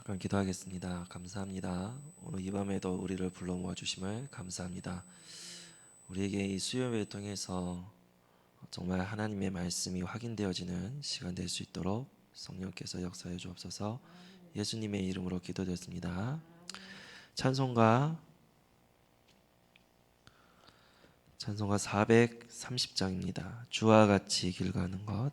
잠깐 기도하겠습니다. 감사합니다. 오늘 이 밤에도 우리를 불러 모아주심을 감사합니다. 우리에게 이 수요일을 통해서 정말 하나님의 말씀이 확인되어지는 시간 될 수 있도록 성령께서 역사해 주옵소서. 예수님의 이름으로 기도드렸습니다. 찬송가 430장입니다. 주와 같이 길 가는 것.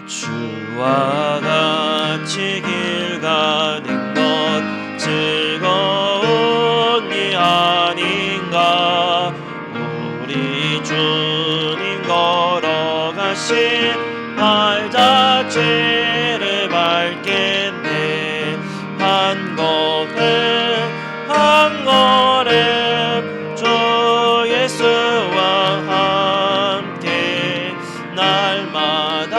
주와 같이 길 가는 것 즐거운 이 아닌가. 우리 주님 걸어가신 발자취를 밟겠네. 한 걸음 주 예수와 함께 날마다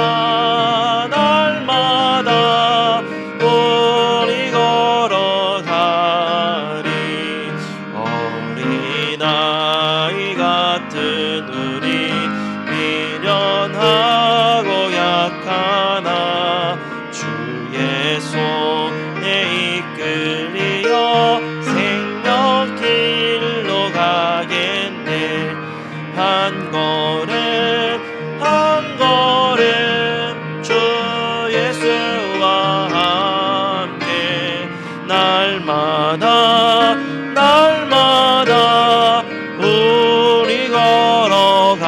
우리 걸어가리. 어린아이 같은 우리 미련하고 약하나 주의 손에 이끌리어 생명길로 가겠네. 한 걸음 주 예수와 함께 날마다 우리 걸어가리.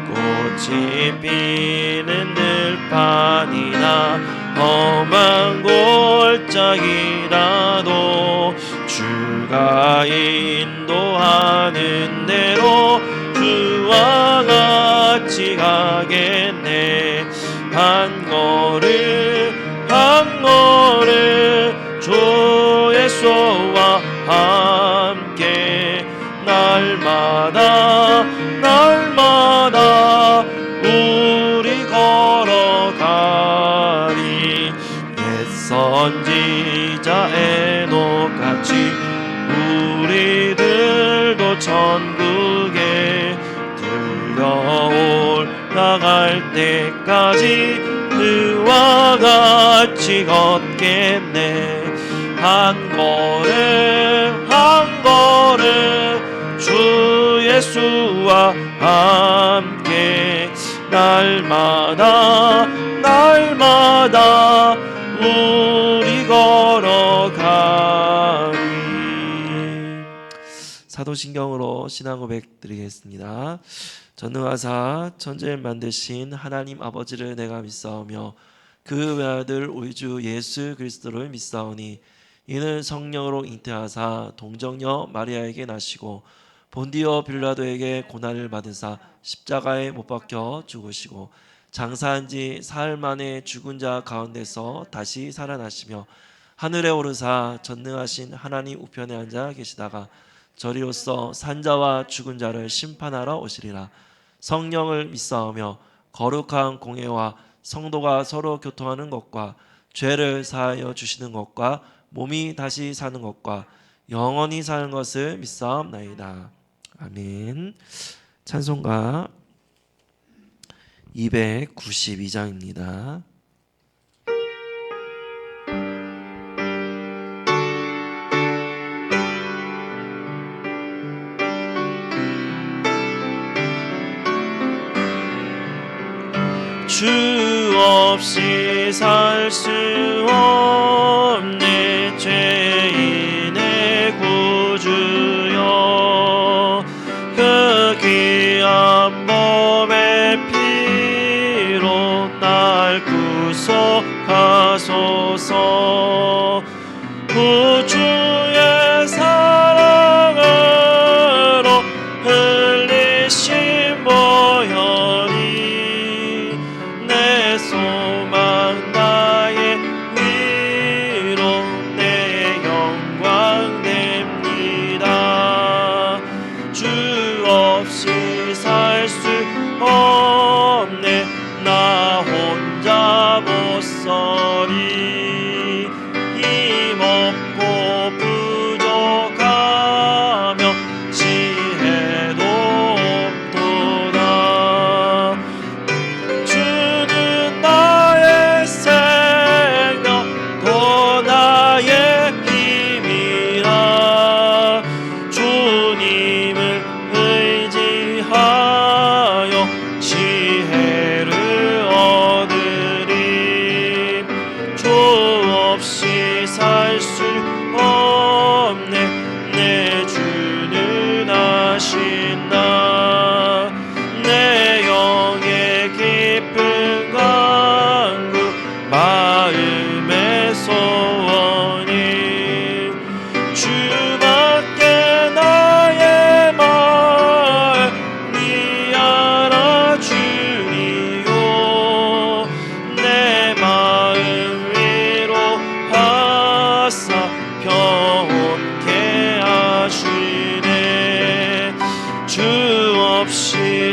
꽃이 피는 들판이나 험한 골짜기라도 주가 인도하는 대로 주와 같이 가겠네. 한 걸음 주 예수와 함께 날마다 우리 걸어가리. 옛 선지자 에녹같이 우리들도 천국에 들려올라갈 때까지 그와 같이 걷겠네. 한 걸음 주 예수와 함께 날마다 우리 걸어가리. 사도신경으로 신앙 고백 드리겠습니다. 전능하사 천지를 만드신 하나님 아버지를 내가 믿사오며 그 외아들 우리 주 예수 그리스도를 믿사오니 이는 성령으로 잉태하사 동정녀 마리아에게 나시고 본디오 빌라도에게 고난을 받으사 십자가에 못 박혀 죽으시고 장사한 지 사흘 만에 죽은 자 가운데서 다시 살아나시며 하늘에 오르사 전능하신 하나님 우편에 앉아 계시다가 저리로서 산자와 죽은 자를 심판하러 오시리라. 성령을 믿사오며 거룩한 공회와 성도가 서로 교통하는 것과 죄를 사하여 주시는 것과 몸이 다시 사는 것과 영원히 사는 것을 믿사옵나이다. 아멘. 찬송가 292장입니다. 주 없이 살 수 없네. 죄인의 구주여 그 귀한 몸의 피로 날 구속하소서. 구주의 사랑으로 흘리신 보혈이 내 소망 나의 위로 내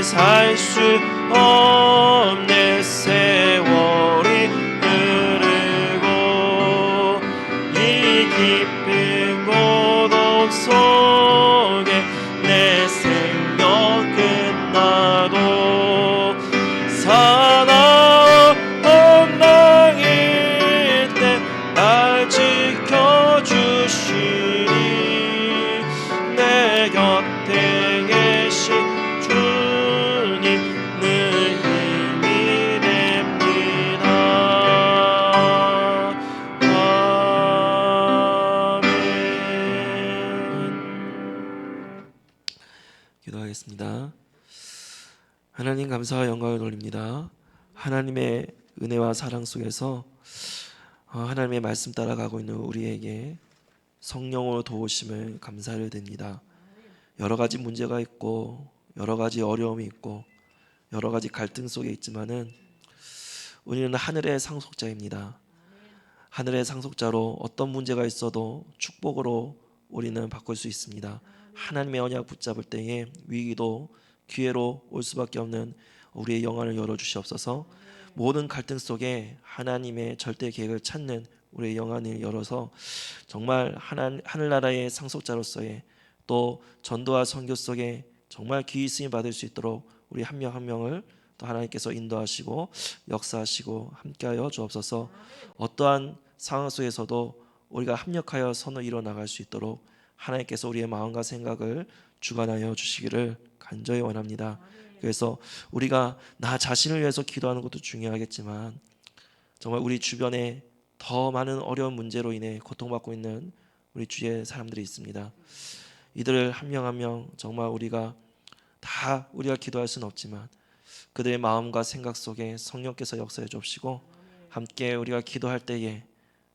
다시 살 수 없는 세월이 흐르고 이 깊은 고독 속에 내 생명 끝나도 사나운 엉망일 때 날 지켜주시니 내 곁에 계신 주님 늘 힘이 됩니다. 아멘. 기도하겠습니다. 하나님 감사와 영광을 돌립니다. 하나님의 은혜와 사랑 속에서 하나님의 말씀 따라가고 있는 우리에게 성령으로 도우심을 감사를 드립니다. 여러 가지 문제가 있고 여러 가지 어려움이 있고 여러 가지 갈등 속에 있지만은 우리는 하늘의 상속자입니다. 하늘의 상속자로 어떤 문제가 있어도 축복으로 우리는 바꿀 수 있습니다. 하나님의 언약 붙잡을 때에 위기도 기회로 올 수밖에 없는 우리의 영안을 열어주시옵소서. 모든 갈등 속에 하나님의 절대 계획을 찾는 우리의 영안을 열어서 정말 하늘나라의 상속자로서의 또 전도와 선교 속에 정말 귀히 쓰임 받을 수 있도록 우리 한 명 한 명을 또 하나님께서 인도하시고 역사하시고 함께하여 주옵소서. 어떠한 상황 속에서도 우리가 합력하여 선을 이뤄 나갈 수 있도록 하나님께서 우리의 마음과 생각을 주관하여 주시기를 간절히 원합니다. 그래서 우리가 나 자신을 위해서 기도하는 것도 중요하겠지만 정말 우리 주변에 더 많은 어려운 문제로 인해 고통받고 있는 우리 주위에 사람들이 있습니다. 이들을 한 명 한 명 정말 우리가 기도할 수는 없지만 그들의 마음과 생각 속에 성령께서 역사해 주옵시고 함께 우리가 기도할 때에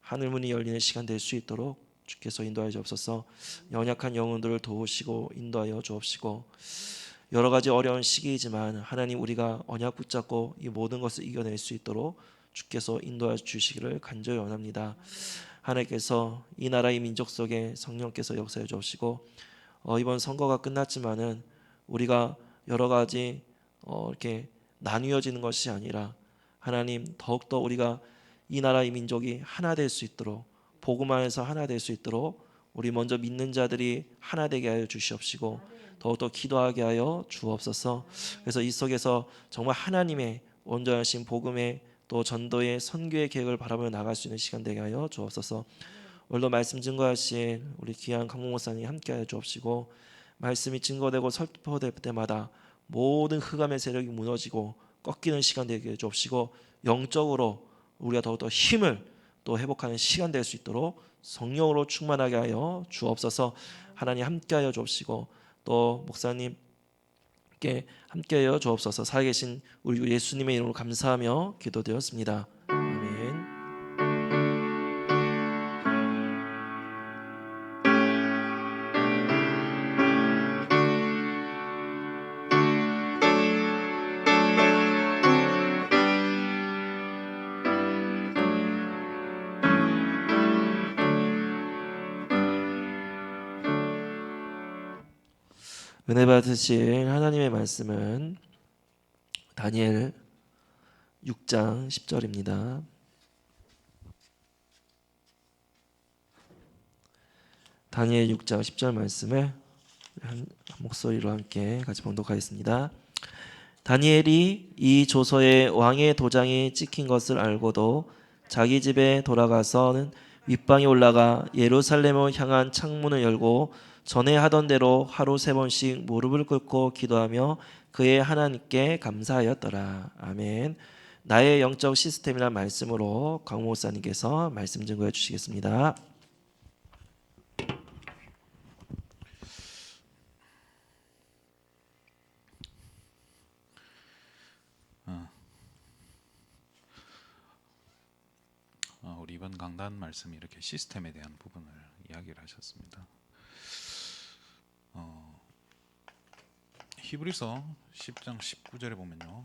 하늘문이 열리는 시간 될 수 있도록 주께서 인도하여 주옵소서. 연약한 영혼들을 도우시고 인도하여 주옵시고 여러 가지 어려운 시기이지만 하나님 우리가 언약 붙잡고 이 모든 것을 이겨낼 수 있도록 주께서 인도하여 주시기를 간절히 원합니다. 하나님께서 이 나라 이 민족 속에 성령께서 역사해 주옵시고 이번 선거가 끝났지만은 우리가 여러 가지 이렇게 나뉘어지는 것이 아니라 하나님 더욱더 우리가 이 나라 이 민족이 하나 될 수 있도록 복음 안에서 하나 될 수 있도록 우리 먼저 믿는 자들이 하나 되게 하여 주시옵시고 더욱더 기도하게 하여 주옵소서. 그래서 이 속에서 정말 하나님의 온전하신 복음의 또 전도의 선교의 계획을 바라보며 나갈 수 있는 시간 되게 하여 주옵소서. 오늘도 말씀 증거하신 우리 귀한 강목 목사님 함께 하여 주옵시고 말씀이 증거되고 설포될 때마다 모든 흑암의 세력이 무너지고 꺾이는 시간 되게 해 주옵시고 영적으로 우리가 더욱더 힘을 또 회복하는 시간 될 수 있도록 성령으로 충만하게 하여 주옵소서. 하나님 함께하여 주옵시고 또 목사님께 함께하여 주옵소서. 살아계신 우리 예수님의 이름으로 감사하며 기도드렸습니다. 아멘. 은혜 받으실 하나님의 말씀은 다니엘 6장 10절입니다. 다니엘 6장 10절 말씀을 한 목소리로 함께 같이 봉독하겠습니다. 다니엘이 이 조서에 왕의 도장이 찍힌 것을 알고도 자기 집에 돌아가서는 윗방에 올라가 예루살렘을 향한 창문을 열고 전에 하던 대로 하루 3번씩 무릎을 꿇고 기도하며 그의 하나님께 감사하였더라. 아멘. 나의 영적 시스템이란 말씀으로 강 목사님께서 말씀 증거해 주시겠습니다. 우리 이번 강단 말씀이 이렇게 시스템에 대한 부분을 이야기를 하셨습니다. 히브리서 10장 19절에 보면요,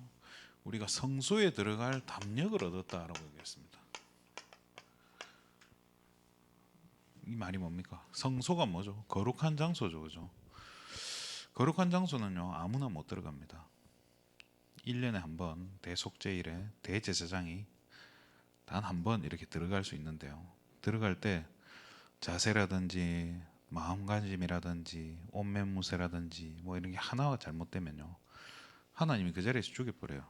우리가 성소에 들어갈 담력을 얻었다라고 얘기했습니다. 이 말이 뭡니까? 성소가 뭐죠? 거룩한 장소죠, 그죠? 거룩한 장소는요 아무나 못 들어갑니다. 1년에 한 번 대속죄일에 대제사장이 단 한 번 이렇게 들어갈 수 있는데요. 들어갈 때 자세라든지 마음가짐이라든지 옷매무새라든지 뭐 이런 게 하나가 잘못되면요, 하나님이 그 자리에서 죽여버려요.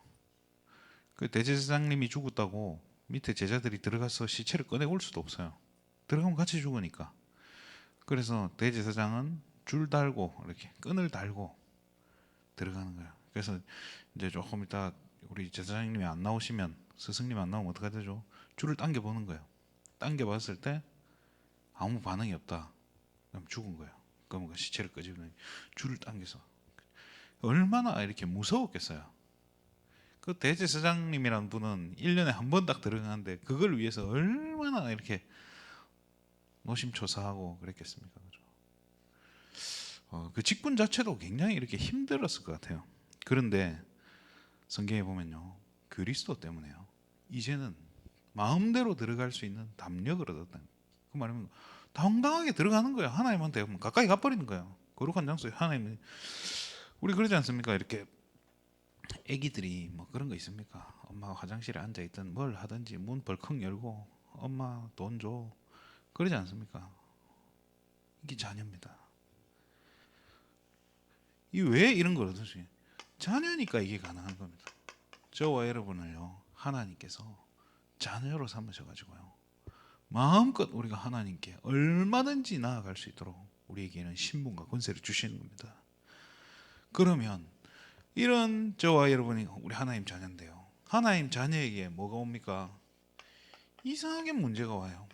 그 대제사장님이 죽었다고 밑에 제자들이 들어가서 시체를 꺼내올 수도 없어요. 들어가면 같이 죽으니까. 그래서 대제사장은 줄 달고 이렇게 끈을 달고 들어가는 거예요. 그래서 이제 조금 이따 우리 제사장님이 안 나오시면, 스승님 안 나오면 어떻게 되죠? 줄을 당겨 보는 거예요. 당겨 봤을 때 아무 반응이 없다. 그럼 죽은 거예요. 그럼 그 시체를 끄집어 줄을 당겨서 얼마나 이렇게 무서웠겠어요. 그 대제사장님이라는 분은 1년에 한 번 딱 들어가는데 그걸 위해서 얼마나 이렇게 노심초사하고 그랬겠습니까? 그죠? 그 직분 자체도 굉장히 이렇게 힘들었을 것 같아요. 그런데 성경에 보면요, 그리스도 때문에요, 이제는 마음대로 들어갈 수 있는 담력을 얻었다. 그 말이면 당당하게 들어가는 거예요. 하나님한테 가까이 가버리는 거예요. 거룩한 장소에 하나님. 우리 그러지 않습니까? 이렇게 애기들이 뭐 그런 거 있습니까? 엄마가 화장실에 앉아 있든 뭘 하든지 문 벌컥 열고 엄마 돈 줘, 그러지 않습니까? 이게 자녀입니다. 이 왜 이런 걸 얻을 수 있어요? 자녀니까 이게 가능한 겁니다. 저와 여러분을요, 하나님께서 자녀로 삼으셔가지고요, 마음껏 우리가 하나님께 얼마든지 나아갈 수 있도록 우리에게는 신분과 권세를 주시는 겁니다. 그러면 이런 저와 여러분이 우리 하나님 자녀인데요, 하나님 자녀에게 뭐가 옵니까? 이상하게 문제가 와요.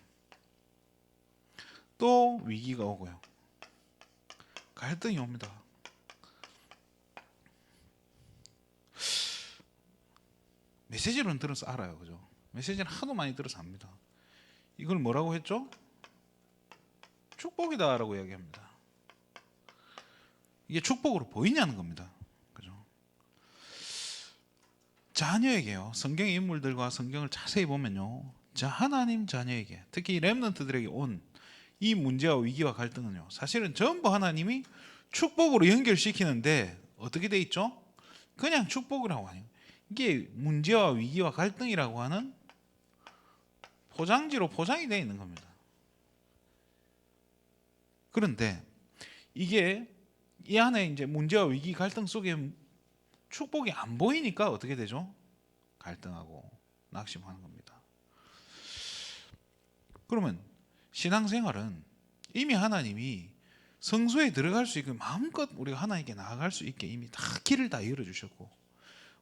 또 위기가 오고요, 갈등이 옵니다. 메시지로는 들어서 알아요. 그죠? 메시지는 하도 많이 들어서 압니다. 이걸 뭐라고 했죠? 축복이다라고 이야기합니다. 이게 축복으로 보이냐는 겁니다. 그죠? 자녀에게요, 성경의 인물들과 성경을 자세히 보면요, 자, 하나님 자녀에게, 특히 렘넌트들에게 온 이 문제와 위기와 갈등은요, 사실은 전부 하나님이 축복으로 연결시키는데 어떻게 돼 있죠? 그냥 축복이라고 하네요. 이게 문제와 위기와 갈등이라고 하는 포장지로 포장이 되어 있는 겁니다. 그런데 이게 이 안에 이제 문제와 위기 갈등 속에 축복이 안 보이니까 어떻게 되죠? 갈등하고 낙심하는 겁니다. 그러면 신앙생활은 이미 하나님이 성소에 들어갈 수 있게 마음껏 우리가 하나님께 나아갈 수 있게 이미 다 길을 다 열어주셨고,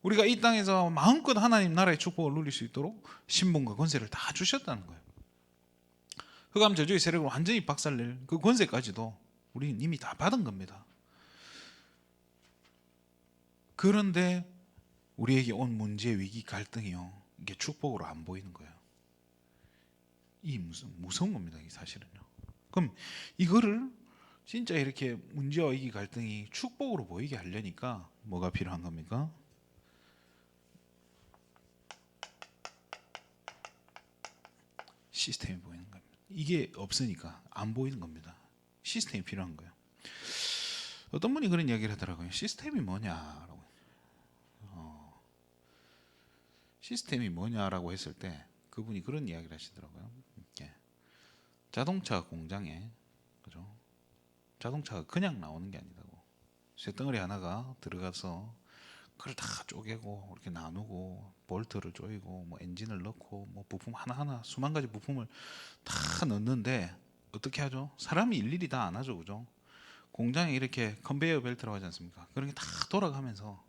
우리가 이 땅에서 마음껏 하나님 나라의 축복을 누릴 수 있도록 신분과 권세를 다 주셨다는 거예요. 흑암 저주의 세력을 완전히 박살낼 그 권세까지도 우리는 이미 다 받은 겁니다. 그런데 우리에게 온 문제, 위기, 갈등이요, 이게 축복으로 안 보이는 거예요. 이 무서운 겁니다, 이 사실은요. 그럼 이거를 진짜 이렇게 문제와 위기, 갈등이 축복으로 보이게 하려니까 뭐가 필요한 겁니까? 시스템이 보이는 겁니다. 이게 없으니까 안 보이는 겁니다. 시스템이 필요한 거예요. 어떤 분이 그런 이야기를 하더라고요. 시스템이 뭐냐라고. 시스템이 뭐냐라고 했을 때 그분이 그런 이야기를 하시더라고요. 예. 자동차 공장에, 그죠? 자동차가 그냥 나오는 게 아니다고. 쇳덩어리 하나가 들어가서 그걸 다 쪼개고 이렇게 나누고 볼트를 조이고 뭐 엔진을 넣고 뭐 부품 하나하나 수만 가지 부품을 다 넣는데 어떻게 하죠? 사람이 일일이 다 안 하죠, 그죠? 공장에 이렇게 컨베이어 벨트라고 하지 않습니까? 그런 게 다 돌아가면서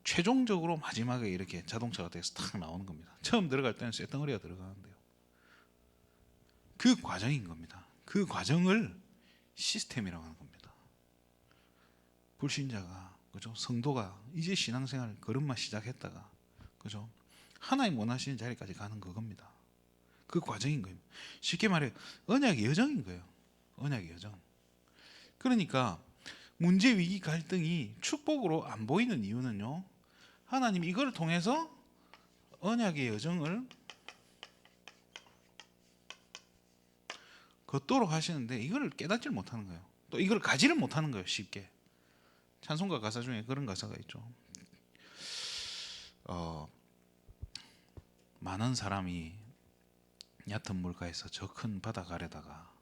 최종적으로 마지막에 이렇게 자동차가 돼서 탁 나오는 겁니다. 처음 들어갈 때는 쇳덩어리가 들어가는데요, 그 과정인 겁니다. 그 과정을 시스템이라고 하는 겁니다. 불신자가, 그죠? 성도가 이제 신앙생활 걸음마 시작했다가, 그죠? 하나님 원하시는 자리까지 가는 그겁니다. 그 과정인 거예요. 쉽게 말해 언약의 여정인 거예요. 언약의 여정. 그러니까 문제, 위기, 갈등이 축복으로 안 보이는 이유는요, 하나님이 이걸 통해서 언약의 여정을 걷도록 하시는데 이걸 깨닫지를 못하는 거예요. 또 이걸 가지를 못하는 거예요, 쉽게. 찬송가 가사 중에 그런 가사가 있죠. 많은 사람이 얕은 물가에서 저 큰 바다 가려다가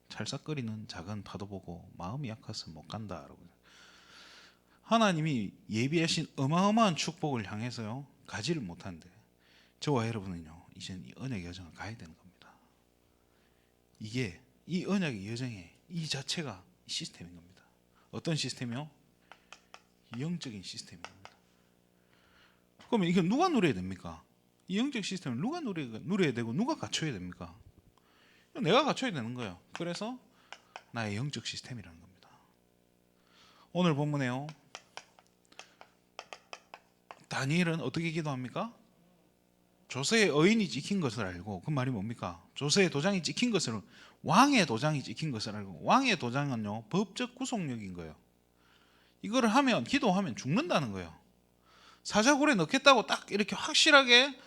찰싹거리는 작은 파도 보고 마음이 약해서 못 간다. 하나님이 예비하신 어마어마한 축복을 향해서요 가지를 못하는데 저와 여러분은요 이제는 이 언약의 여정을 가야 되는 겁니다. 이게 이 언약의 여정의 이 자체가 시스템인 겁니다. 어떤 시스템이요? 영적인 시스템인 겁니다. 그러면 이게 누가 누려야 됩니까? 이 영적 시스템을 누가 누려야 되고 누가 갖춰야 됩니까? 내가 갖춰야 되는 거예요. 그래서 나의 영적 시스템이라는 겁니다. 오늘 본문에요 다니엘은 어떻게 기도합니까? 조세의 의인이 찍힌 것을 알고, 그 말이 뭡니까? 조세의 도장이 찍힌 것을, 왕의 도장이 찍힌 것을 알고, 왕의 도장은요 법적 구속력인 거예요. 이거를 하면, 기도하면 죽는다는 거예요. 사자굴에 넣겠다고 딱 이렇게 확실하게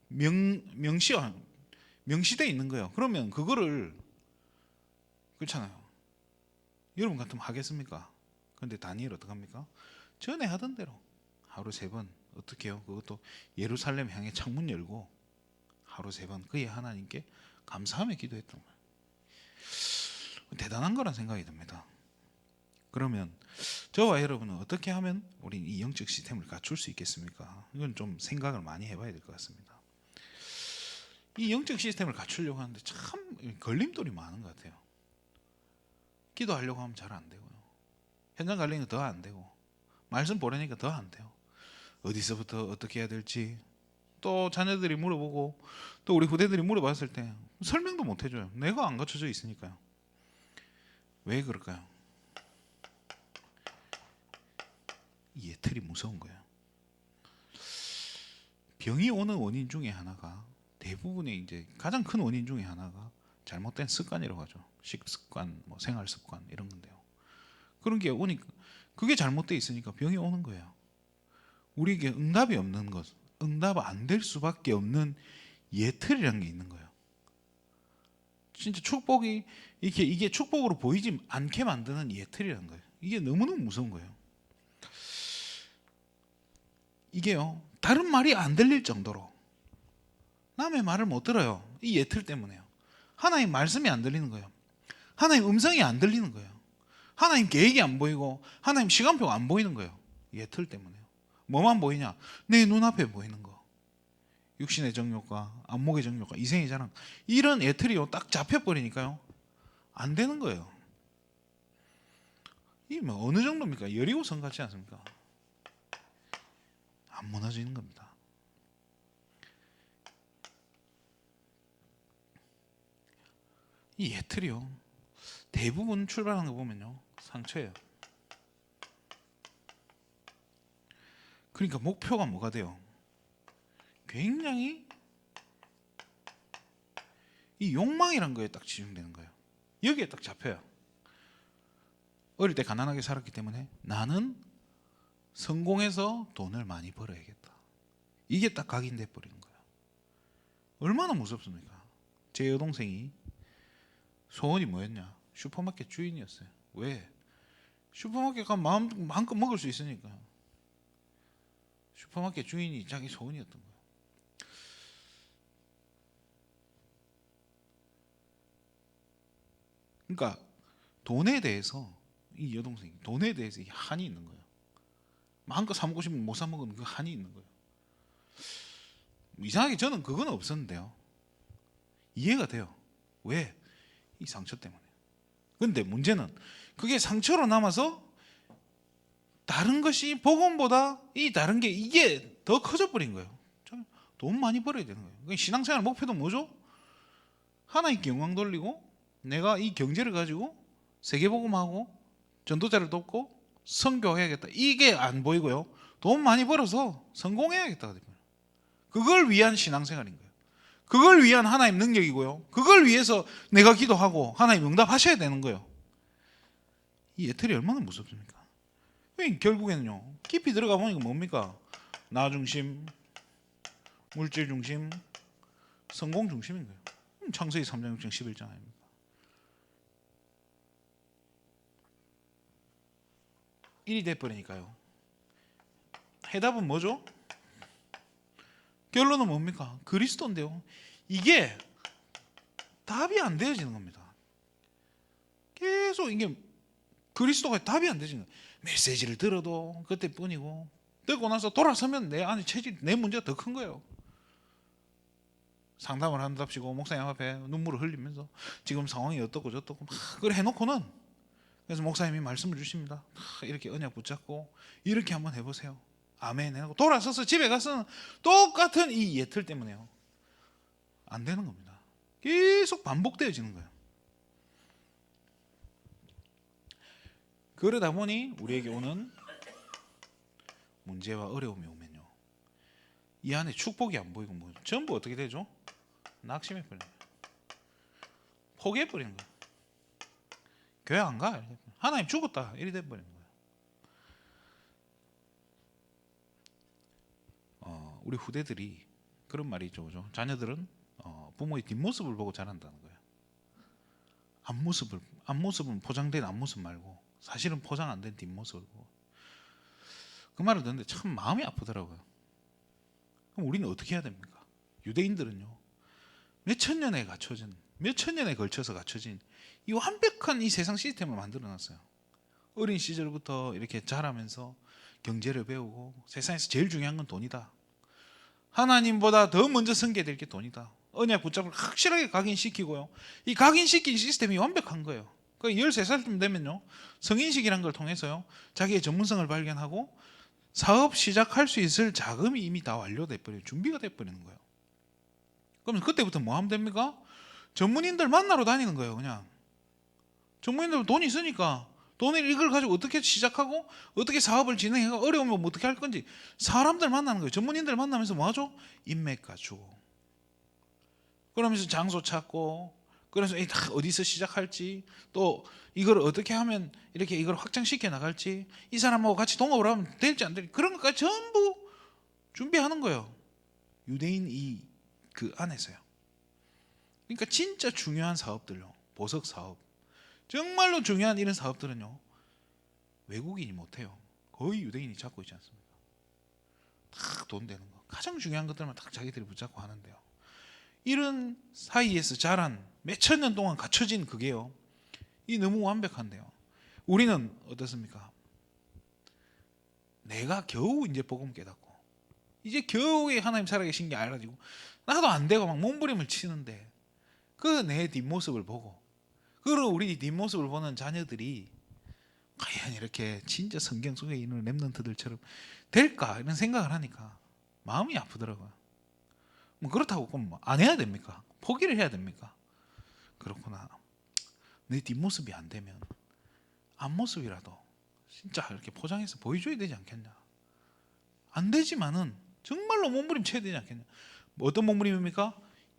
명시되어 있는 거예요. 그러면 그거를, 그렇잖아요. 여러분 같으면 하겠습니까? 그런데 다니엘 어떡합니까? 전에 하던 대로 하루 3번 어떻게 해요? 그것도 예루살렘 향해 창문 열고 하루 3번 그의 하나님께 감사하며 기도했던 거예요. 대단한 거란 생각이 듭니다. 그러면 저와 여러분은 어떻게 하면 우리 이 영적 시스템을 갖출 수 있겠습니까? 이건 좀 생각을 많이 해봐야 될 것 같습니다. 이 영적 시스템을 갖추려고 하는데 참 걸림돌이 많은 것 같아요. 기도하려고 하면 잘 안 되고요. 현장 가려니까 더 안 되고, 말씀 보내니까 더 안 돼요. 어디서부터 어떻게 해야 될지, 또 자녀들이 물어보고 또 우리 후대들이 물어봤을 때 설명도 못 해줘요. 내가 안 갖춰져 있으니까요. 왜 그럴까요? 이 예틀이 무서운 거예요. 병이 오는 원인 중에 하나가, 대부분의 이제 가장 큰 원인 중에 하나가 잘못된 습관이라고 하죠. 식습관, 뭐 생활습관 이런 건데요. 그런 게 오니까, 그게 잘못되어 있으니까 병이 오는 거예요. 우리에게 응답이 없는 것, 응답 안 될 수밖에 없는 예틀이라는 게 있는 거예요. 진짜 축복이 이게 축복으로 보이지 않게 만드는 예틀이라는 거예요. 이게 너무너무 무서운 거예요. 이게요 다른 말이 안 들릴 정도로 남의 말을 못 들어요. 이 예틀 때문에요. 하나님 말씀이 안 들리는 거예요. 하나님 음성이 안 들리는 거예요. 하나님 계획이 안 보이고 하나님 시간표가 안 보이는 거예요. 예틀 때문에요. 뭐만 보이냐? 내 눈앞에 보이는 거. 육신의 정욕과 안목의 정욕과 이생의 자랑, 이런 예틀이 딱 잡혀버리니까요 안 되는 거예요. 이게 뭐 어느 정도입니까? 여리고성 같지 않습니까? 안 무너지는 겁니다. 이 예틀이요 대부분 출발하는 거 보면요 상처예요. 그러니까 목표가 뭐가 돼요? 굉장히 이 욕망이란 거에 딱 집중되는 거예요. 여기에 딱 잡혀요. 어릴 때 가난하게 살았기 때문에 나는 성공해서 돈을 많이 벌어야겠다. 이게 딱 각인돼 버리는 거예요. 얼마나 무섭습니까? 제 여동생이 소원이 뭐였냐? 슈퍼마켓 주인이었어요. 왜? 슈퍼마켓 가면 마음껏 먹을 수 있으니까. 슈퍼마켓 주인이 자기 소원이었던 거예요. 그러니까 돈에 대해서 이 여동생이 돈에 대해서 한이 있는 거예요. 마음껏 사 먹고 싶으면 못 사 먹으면 그 한이 있는 거예요. 이상하게 저는 그건 없었는데요. 이해가 돼요. 왜? 이 상처 때문에. 근데 문제는 그게 상처로 남아서 다른 것이 복음보다 이 다른 게 이게 더 커져 버린 거예요. 돈 많이 벌어야 되는 거예요. 신앙생활 목표도 뭐죠? 하나님께 영광 돌리고 내가 이 경제를 가지고 세계복음하고 전도자를 돕고 선교해야겠다. 이게 안 보이고요. 돈 많이 벌어서 성공해야겠다. 그걸 위한 신앙생활인 거예요. 그걸 위한 하나님 능력이고요. 그걸 위해서 내가 기도하고 하나님 응답하셔야 되는 거예요. 이 예틀이 얼마나 무섭습니까? 결국에는요 깊이 들어가 보니까 뭡니까? 나 중심, 물질 중심, 성공 중심인 거예요. 창세기 3장 6장 11장 아닙니까? 일이 돼버리니까요. 해답은 뭐죠? 결론은 뭡니까? 그리스도인데요. 이게 답이 안 되어지는 겁니다. 계속 이게 그리스도가 답이 안 되지는 거예요. 메시지를 들어도 그때뿐이고, 듣고 나서 돌아서면 내 안에 체질, 내 문제가 더 큰 거예요. 상담을 한답시고 목사님 앞에 눈물을 흘리면서 지금 상황이 어떻고 저떻고 막 그걸 해놓고는, 그래서 목사님이 말씀을 주십니다. 이렇게 언약 붙잡고 이렇게 한번 해보세요. 아멘 해놓고 돌아서서 집에 가서는 똑같은 이 예틀 때문에요. 안 되는 겁니다. 계속 반복되어지는 거예요. 그러다 보니 우리에게 오는 문제와 어려움이 오면요, 이 안에 축복이 안 보이고 뭐 전부 어떻게 되죠? 낙심해 버리는 거예요. 포기해 버리는 거예요. 교회 안 가. 하나님 죽었다. 이래 돼 버리는 거예요. 우리 후대들이 그런 말이 있죠, 그죠? 자녀들은 부모의 뒷모습을 보고 자란다는 거예요. 앞모습은 포장된 앞모습 말고 사실은 포장 안 된 뒷모습을 보고. 그 말을 듣는데 참 마음이 아프더라고요. 그럼 우리는 어떻게 해야 됩니까? 유대인들은요, 몇천 년에 걸쳐서 갖춰진 이 완벽한 이 세상 시스템을 만들어 놨어요. 어린 시절부터 이렇게 자라면서 경제를 배우고, 세상에서 제일 중요한 건 돈이다. 하나님보다 더 먼저 섬겨야 될 게 돈이다. 언약 붙잡을 확실하게 각인시키고요. 이 각인시킨 시스템이 완벽한 거예요. 그러니까 13살쯤 되면요, 성인식이라는 걸 통해서요, 자기의 전문성을 발견하고 사업 시작할 수 있을 자금이 이미 다 완료돼 버려요. 준비가 돼 버리는 거예요. 그러면 그때부터 뭐 하면 됩니까? 전문인들 만나러 다니는 거예요. 그냥 전문인들 돈이 있으니까 돈을 이걸 가지고 어떻게 시작하고 어떻게 사업을 진행해가 어려우면 뭐 어떻게 할 건지 사람들 만나는 거예요. 전문인들 만나면서 뭐 하죠? 인맥 갖추고, 그러면서 장소 찾고, 그래서 어디서 시작할지, 또 이걸 어떻게 하면 이렇게 이걸 확장시켜 나갈지, 이 사람하고 같이 동업을 하면 될지 안 될지, 그런 것까지 전부 준비하는 거예요. 유대인 그 안에서요. 그러니까 진짜 중요한 사업들요, 보석 사업, 정말로 중요한 이런 사업들은요, 외국인이 못해요. 거의 유대인이 잡고 있지 않습니까? 다 돈 되는 거, 가장 중요한 것들만 딱 자기들이 붙잡고 하는데요, 이런 사이에서 자란 몇천 년 동안 갖춰진 그게요, 이 너무 완벽한데요, 우리는 어떻습니까? 내가 겨우 이제 복음 깨닫고, 이제 겨우 하나님 살아계신 게 알아지고, 나도 안 되고 막 몸부림을 치는데, 그 내 뒷모습을 보고, 그리고 우리 뒷모습을 보는 자녀들이 과연 이렇게 진짜 성경 속에 있는 렘넌트들처럼 될까, 이런 생각을 하니까 마음이 아프더라고요. 뭐 그렇다고 그럼 안 해야 됩니까? 포기를 해야 됩니까? 그렇구나. 내 뒷모습이 안 되면 앞모습이라도 진짜 이렇게 포장해서 보여줘야 되지 않겠냐. 안 되지만은 정말로 몸부림 쳐야 되지 않겠냐. 뭐 어떤 몸부림입니까?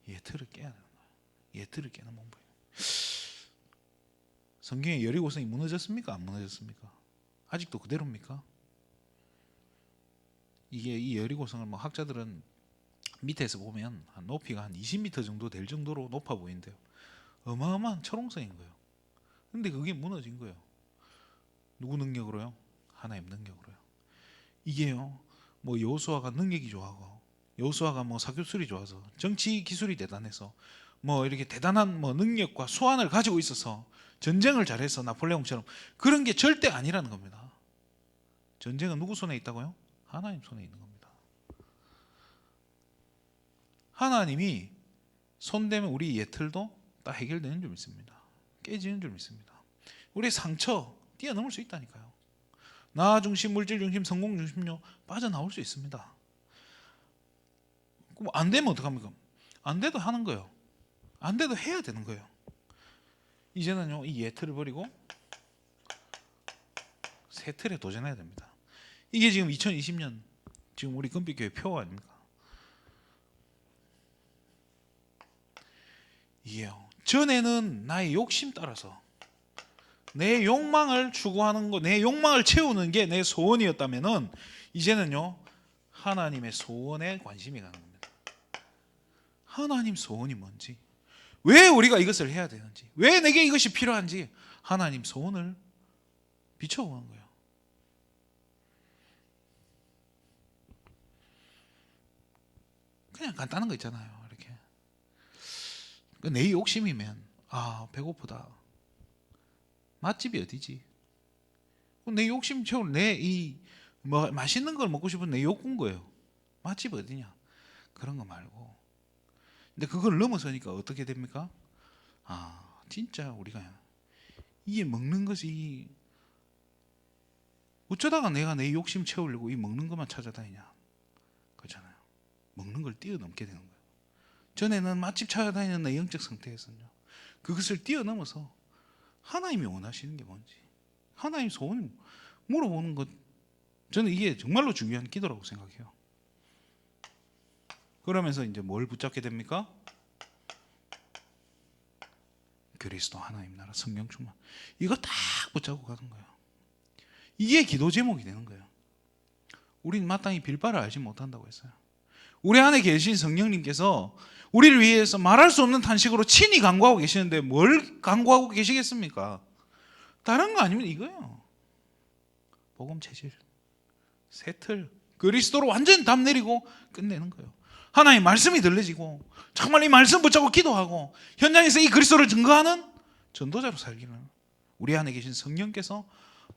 예틀을 깨야 되는 거예요. 예틀을 깨는 몸부림. 성경의 여리고성이 무너졌습니까? 안 무너졌습니까? 아직도 그대로입니까? 이게 이 여리고성을 뭐 학자들은 밑에서 보면 높이가 한 20m 정도 될 정도로 높아 보이는데요, 어마어마한 철옹성인 거예요. 근데 그게 무너진 거예요. 누구 능력으로요? 하나님 능력으로요. 이게요, 뭐 여호수아가 능력이 좋아하고, 여호수아가 뭐 사교술이 좋아서, 정치 기술이 대단해서, 뭐 이렇게 대단한 뭐 능력과 수완을 가지고 있어서 전쟁을 잘해서 나폴레옹처럼, 그런 게 절대 아니라는 겁니다. 전쟁은 누구 손에 있다고요? 하나님 손에 있는 겁니다. 하나님이 손대면 우리 예틀도 다 해결되는 줄 믿습니다. 깨지는 줄 믿습니다. 우리의 상처 뛰어넘을 수 있다니까요. 나 중심, 물질 중심, 성공 중심요, 빠져나올 수 있습니다. 그럼 안 되면 어떡합니까? 안 돼도 하는 거예요. 안 돼도 해야 되는 거예요. 이제는요, 이 예틀을 버리고 새 틀에 도전해야 됩니다. 이게 지금 2020년 지금 우리 금빛교회 표 아닙니까? 이게요, 전에는 나의 욕심 따라서 내 욕망을 추구하는 거, 내 욕망을 채우는 게 내 소원이었다면은, 이제는요, 하나님의 소원에 관심이 가는 겁니다. 하나님 소원이 뭔지, 왜 우리가 이것을 해야 되는지, 왜 내게 이것이 필요한지 하나님 소원을 비춰보는 거예요. 그냥 간단한 거 있잖아요. 이렇게 내 욕심이면 배고프다. 맛집이 어디지? 내 욕심 채울 내 이 맛있는 걸 먹고 싶은 내 욕구인 거예요. 맛집 어디냐? 그런 거 말고. 근데 그걸 넘어서니까 어떻게 됩니까? 진짜 우리가 이게 먹는 것이 어쩌다가 내가 내 욕심 채우려고 이 먹는 것만 찾아다니냐? 그렇잖아요. 먹는 걸 뛰어넘게 되는 거예요. 전에는 맛집 찾아다니는 내 영적 상태에서는요. 그것을 뛰어넘어서 하나님이 원하시는 게 뭔지, 하나님 소원을 물어보는 것, 저는 이게 정말로 중요한 기도라고 생각해요. 그러면서 이제 뭘 붙잡게 됩니까? 그리스도, 하나님 나라, 성령 충만. 이거 딱 붙잡고 가는 거예요. 이게 기도 제목이 되는 거예요. 우린 마땅히 빌 바를 알지 못한다고 했어요. 우리 안에 계신 성령님께서 우리를 위해서 말할 수 없는 탄식으로 친히 간구하고 계시는데 뭘 간구하고 계시겠습니까? 다른 거 아니면 이거예요. 복음 체질, 새틀, 그리스도로 완전 담 내리고 끝내는 거예요. 하나님 말씀이 들려지고 정말 이 말씀 붙잡고 기도하고 현장에서 이 그리스도를 증거하는 전도자로 살기는 우리 안에 계신 성령께서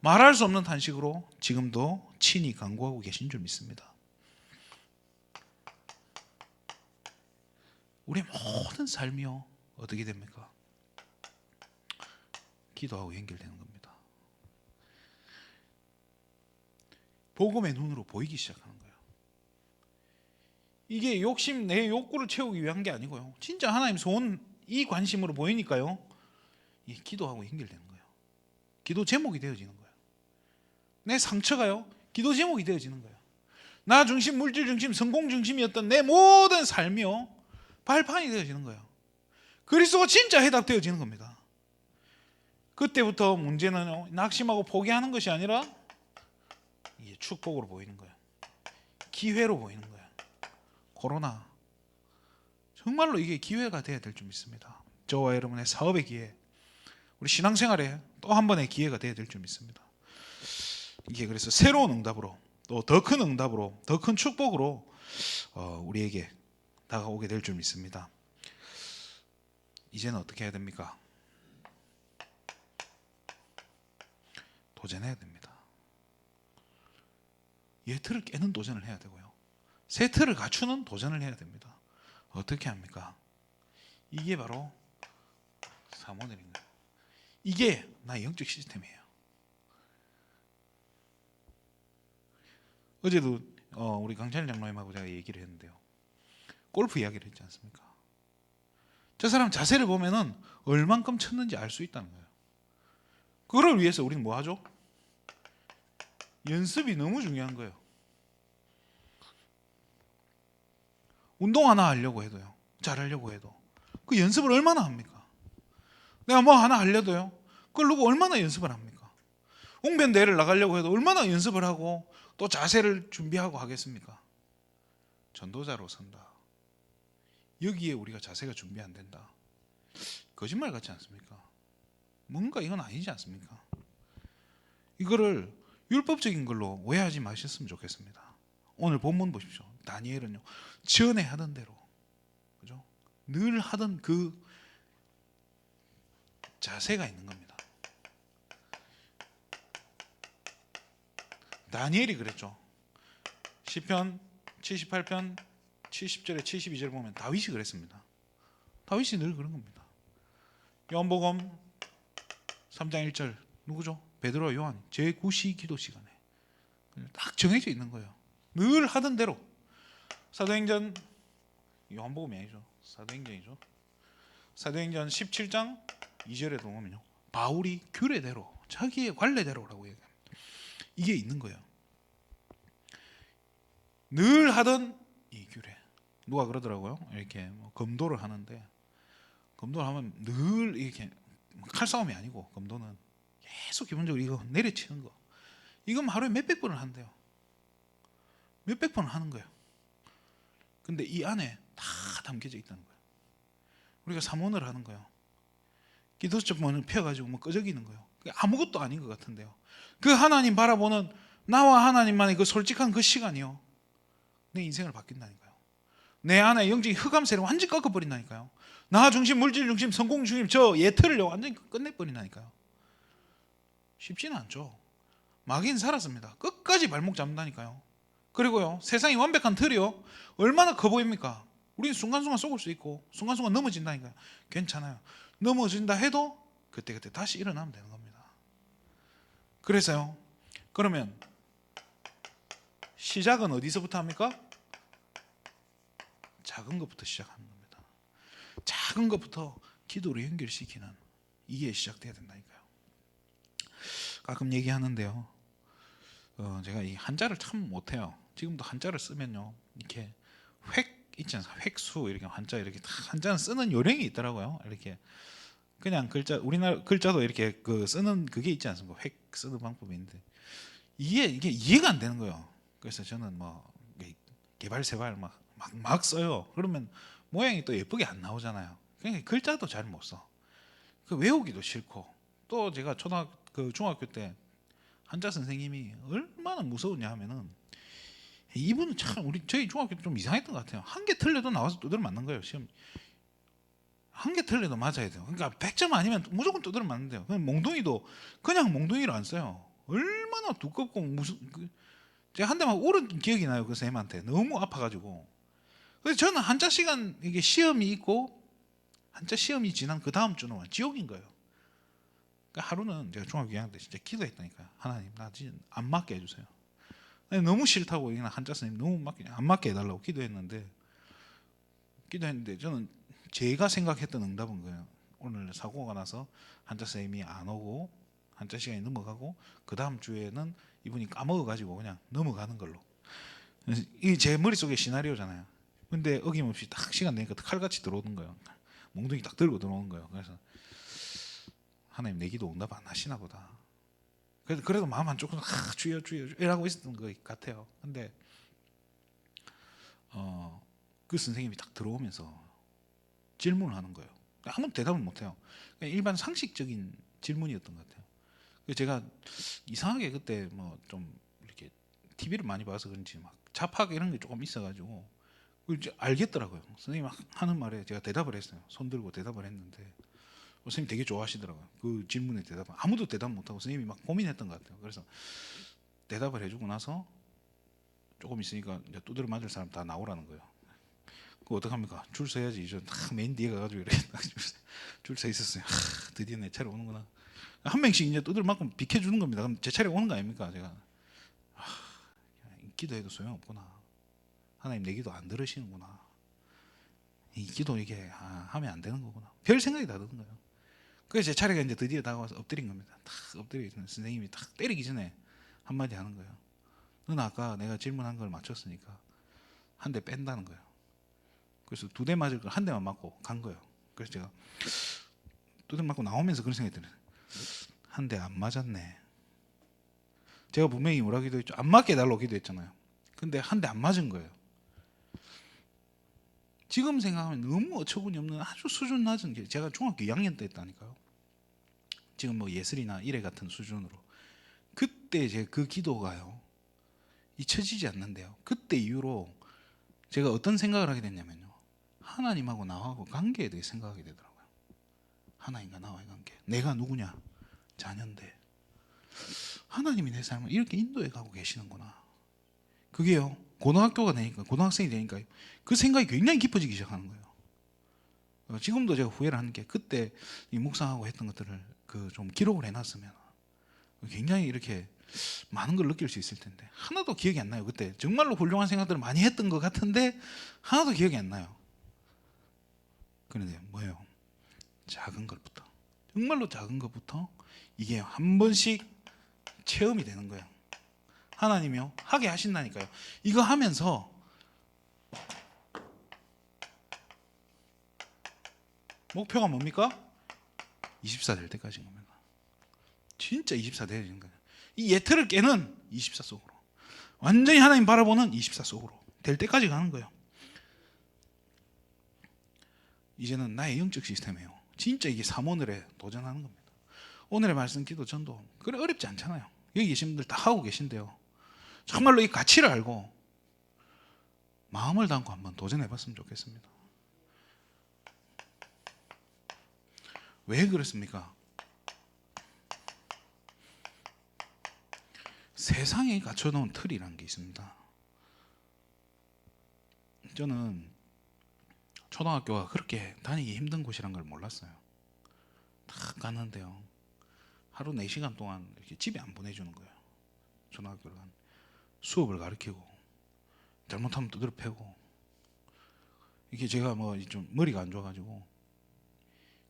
말할 수 없는 탄식으로 지금도 친히 간구하고 계신 줄 믿습니다. 우리의 모든 삶이요 어떻게 됩니까? 기도하고 연결되는 겁니다. 복음의 눈으로 보이기 시작하는 거예요. 이게 욕심, 내 욕구를 채우기 위한 게 아니고요. 진짜 하나님 소원 이 관심으로 보이니까요. 이 기도하고 연결되는 거예요. 기도 제목이 되어지는 거예요. 내 상처가요. 기도 제목이 되어지는 거예요. 나 중심, 물질 중심, 성공 중심이었던 내 모든 삶이요. 발판이 되어지는 거예요. 그리스도가 진짜 해답되어지는 겁니다. 그때부터 문제는 낙심하고 포기하는 것이 아니라 이게 축복으로 보이는 거예요. 기회로 보이는 거예요. 코로나 정말로 이게 기회가 돼야 될 줄 믿습니다. 저와 여러분의 사업의 기회, 우리 신앙생활에 또 한 번의 기회가 돼야 될 줄 믿습니다. 이게 그래서 새로운 응답으로 또 더 큰 응답으로 더 큰 축복으로 우리에게 다가오게 될 줄 믿습니다. 이제는 어떻게 해야 됩니까? 도전해야 됩니다. 옛 틀을 깨는 도전을 해야 되고요. 새 틀을 갖추는 도전을 해야 됩니다. 어떻게 합니까? 이게 바로 사모델인 거예요. 이게 나의 영적 시스템이에요. 어제도 우리 강찬일 장로님하고 제가 얘기를 했는데요. 골프 이야기를 했지 않습니까? 저 사람 자세를 보면은 얼만큼 쳤는지 알 수 있다는 거예요. 그걸 위해서 우리는 뭐 하죠? 연습이 너무 중요한 거예요. 운동 하나 하려고 해도요. 잘하려고 해도 그 연습을 얼마나 합니까? 내가 뭐 하나 하려도요. 그걸 누구 얼마나 연습을 합니까? 웅변대회를 나가려고 해도 얼마나 연습을 하고 또 자세를 준비하고 하겠습니까? 전도자로 선다. 여기에 우리가 자세가 준비 안 된다. 거짓말 같지 않습니까? 뭔가 이건 아니지 않습니까? 이거를 율법적인 걸로 오해하지 마셨으면 좋겠습니다. 오늘 본문 보십시오. 다니엘은요 전에 하던 대로, 그죠? 늘 하던 그 자세가 있는 겁니다. 다니엘이 그랬죠. 시편 78편 70절에 72절 보면 다윗이 그랬습니다. 다윗이 늘 그런 겁니다. 요한복음 3장 1절 누구죠? 베드로와 요한 제9시 기도 시간에 딱 정해져 있는 거예요. 늘 하던 대로. 사도행전, 요한복음이 아니죠. 사도행전이죠. 사도행전 17장 2절에도 보면요. 바울이 규례대로, 자기의 관례대로라고 얘기합니다. 이게 있는 거예요. 늘 하던 이 규례. 누가 그러더라고요. 이렇게 검도를 하는데, 검도를 하면 늘 이렇게 칼싸움이 아니고, 검도는 계속 기본적으로 이거 내려치는 거. 이건 하루에 몇백 번을 한대요. 몇백 번을 하는 거예요. 근데 이 안에 다 담겨져 있다는 거예요. 우리가 사모를 하는 거예요. 기도적 문을 펴가지고 뭐 끄적이는 거예요. 아무것도 아닌 것 같은데요. 그 하나님 바라보는 나와 하나님만의 그 솔직한 그 시간이요. 내 인생을 바뀐다니까요. 내 안에 영적인 흑암세를 완전히 꺾어버린다니까요. 나 중심, 물질 중심, 성공 중심 저 예틀을 완전히 끝내버린다니까요. 쉽지는 않죠. 마귀는 살았습니다. 끝까지 발목 잡는다니까요. 그리고요, 세상이 완벽한 틀이요, 얼마나 커 보입니까? 우리는 순간순간 속을 수 있고 순간순간 넘어진다니까요. 괜찮아요. 넘어진다 해도 그때그때 다시 일어나면 되는 겁니다. 그래서요, 그러면 시작은 어디서부터 합니까? 작은 것부터 시작하는 겁니다. 작은 것부터 기도로 연결시키는, 이게 시작돼야 된다니까요. 가끔 얘기하는데요, 제가 이 한자를 참 못해요. 지금도 한자를 쓰면요, 이렇게 획 있지 않습니까? 획수, 이렇게 한자, 이렇게 다 한자는 쓰는 요령이 있더라고요. 이렇게 그냥 글자, 우리나라 글자도 이렇게 그 쓰는 그게 있지 않습니까? 획 쓰는 방법이 있는데 이게 이해가 안 되는 거예요. 그래서 저는 뭐 개발세발 막 써요. 그러면 모양이 또 예쁘게 안 나오잖아요. 그러니까 글자도 잘 못 써. 그 외우기도 싫고, 또 제가 중학교 때 한자 선생님이 얼마나 무서웠냐 하면은, 이분은 참 저희 중학교 때 좀 이상했던 것 같아요. 한 개 틀려도 나와서 두드려 맞는 거예요. 시험 한 개 틀려도 맞아야 돼요. 그러니까 100점 아니면 무조건 두드려 맞는데요. 그냥 몽둥이도 그냥 몽둥이로 안 써요. 얼마나 두껍고 무슨 제가 한 대만 울은 기억이 나요. 그 선생님한테 너무 아파가지고. 그래서 저는 한자 시간, 이게 시험이 있고 한자 시험이 지난 그 다음 주는 지옥인 거예요. 그러니까 하루는 제가 중학교 2학년 때 진짜 기도했다니까요. 하나님, 나 진짜 안 맞게 해주세요. 너무 싫다고, 이게 한자 선생님 너무 안 맞게 해달라고 기도했는데 저는 제가 생각했던 응답은 거예요. 오늘 사고가 나서 한자 선생님이 안 오고 한자 시간이 넘어가고 그 다음 주에는 이분이 까먹어가지고 그냥 넘어가는 걸로. 이게 제 머릿속의 시나리오잖아요. 근데 어김없이 딱 시간 되니까 칼같이 들어오는 거예요. 몽둥이 딱 들고 들어오는 거예요. 그래서 하나님, 내 기도 응답 안 하시나 보다. 그래도 마음 한쪽은 주여 주여 이라고 있었던 것 같아요. 근데 그 선생님이 딱 들어오면서 질문을 하는 거예요. 아무도 대답을 못해요. 일반 상식적인 질문이었던 것 같아요. 그래서 제가 이상하게 그때 뭐 좀 이렇게 TV를 많이 봐서 그런지 막 자팍 이런 게 조금 있어가지고 이제 알겠더라고요. 선생님 하는 말에 제가 대답을 했어요. 손 들고 대답을 했는데 선생님 되게 좋아하시더라고요. 그 질문에 아무도 대답 못하고 선생님이 막 고민했던 것 같아요. 그래서 대답을 해주고 나서 조금 있으니까 이제 두드려 맞을 사람 다 나오라는 거예요. 그 어떡합니까? 줄 서야지. 이제 맨 뒤에 가가지고 이렇게 줄 서 있었어요. 드디어 내 차례 오는구나. 한 명씩 이제 두드려 맞고 비켜주는 겁니다. 그럼 제 차례 오는 거 아닙니까? 제가 기도해도 소용없구나. 하나님, 내 기도 안 들으시는구나. 이 기도 이게 하면 안 되는 거구나. 별 생각이 다 드는 거예요. 그래서 제 차례가 이제 드디어 다가와서 엎드린 겁니다. 탁 엎드리기 전에 선생님이 탁 때리기 전에 한마디 하는 거예요. 너는 아까 내가 질문한 걸 맞췄으니까 한 대 뺀다는 거예요. 그래서 2대 맞을 걸 한 대만 맞고 간 거예요. 그래서 제가 2대 맞고 나오면서 그런 생각이 들어요. 한 대 안 맞았네. 제가 분명히 뭐라 기도했죠? 안 맞게 해달라고 기도했잖아요. 근데 한 대 안 맞은 거예요. 지금 생각하면 너무 어처구니 없는 아주 수준 낮은 게, 제가 중학교 2학년 때 했다니까요. 지금 뭐 예슬이나 이래 같은 수준으로. 그때 제 그 기도가요, 잊혀지지 않는데요. 그때 이후로 제가 어떤 생각을 하게 됐냐면요, 하나님하고 나하고 관계에 대해 생각하게 되더라고요. 하나님과 나와의 관계. 내가 누구냐? 자녀인데 하나님이 내 삶을 이렇게 인도해 가고 계시는구나. 그게요, 고등학교가 되니까, 고등학생이 되니까 그 생각이 굉장히 깊어지기 시작하는 거예요. 지금도 제가 후회를 하는 게, 그때 이 묵상하고 했던 것들을 좀 기록을 해놨으면 굉장히 이렇게 많은 걸 느낄 수 있을 텐데 하나도 기억이 안 나요. 그때 정말로 훌륭한 생각들을 많이 했던 것 같은데 하나도 기억이 안 나요. 그런데 뭐예요? 작은 것부터, 정말로 작은 것부터 이게 한 번씩 체험이 되는 거예요. 하나님이요, 하게 하신다니까요. 이거 하면서 목표가 뭡니까? 24 될 때까지인 겁니다. 진짜 24 되는 거예요. 이 예틀을 깨는 24 속으로, 완전히 하나님 바라보는 24 속으로 될 때까지 가는 거예요. 이제는 나의 영적 시스템이에요. 진짜 이게 삼오늘에 도전하는 겁니다. 오늘의 말씀, 기도, 전도 그래 어렵지 않잖아요. 여기 계신 분들 다 하고 계신데요, 정말로 이 가치를 알고 마음을 담고 한번 도전해봤으면 좋겠습니다. 왜 그렇습니까? 세상에 갖춰놓은 틀이라는 게 있습니다. 저는 초등학교가 그렇게 다니기 힘든 곳이란 걸 몰랐어요. 딱 갔는데요, 하루 4시간 동안 이렇게 집에 안 보내주는 거예요. 초등학교를 수업을 가르치고, 잘못하면 두드려 패고, 이게 제가 뭐 좀 머리가 안 좋아가지고